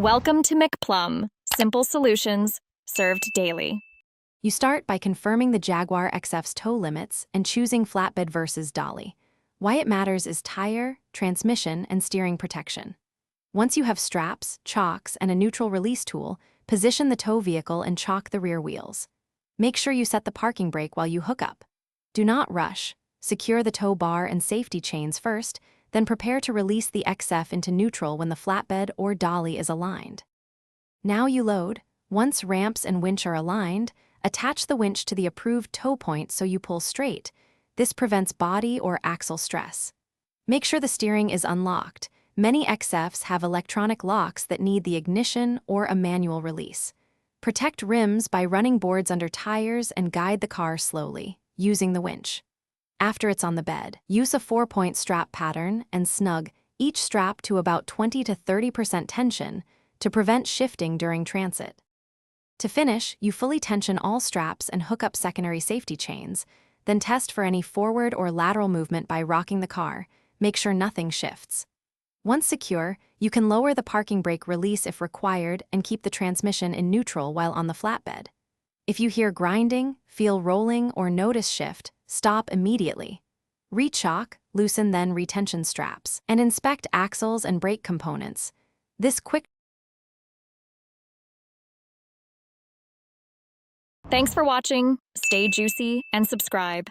Welcome to McPlum, simple solutions served daily. You start by confirming the Jaguar XF's tow limits and choosing flatbed versus dolly. Why it matters is tire, transmission, and steering protection. Once you have straps, chocks, and a neutral release tool, position the tow vehicle and chock the rear wheels. Make sure you set the parking brake while you hook up. Do not rush. Secure the tow bar and safety chains first, then prepare to release the XF into neutral when the flatbed or dolly is aligned. Now you load. Once ramps and winch are aligned, attach the winch to the approved tow point so you pull straight. This prevents body or axle stress. Make sure the steering is unlocked. Many XFs have electronic locks that need the ignition or a manual release. Protect rims by running boards under tires and guide the car slowly, using the winch. After it's on the bed, use a 4-point strap pattern and snug each strap to about 20 to 30% tension to prevent shifting during transit. To finish, you fully tension all straps and hook up secondary safety chains, then test for any forward or lateral movement by rocking the car. Make sure nothing shifts. Once secure, you can lower the parking brake release if required and keep the transmission in neutral while on the flatbed. If you hear grinding, feel rolling, or notice shift, stop immediately. Rechock, loosen then retension straps, and inspect axles and brake components. This quick Thanks for watching. Stay juicy and subscribe.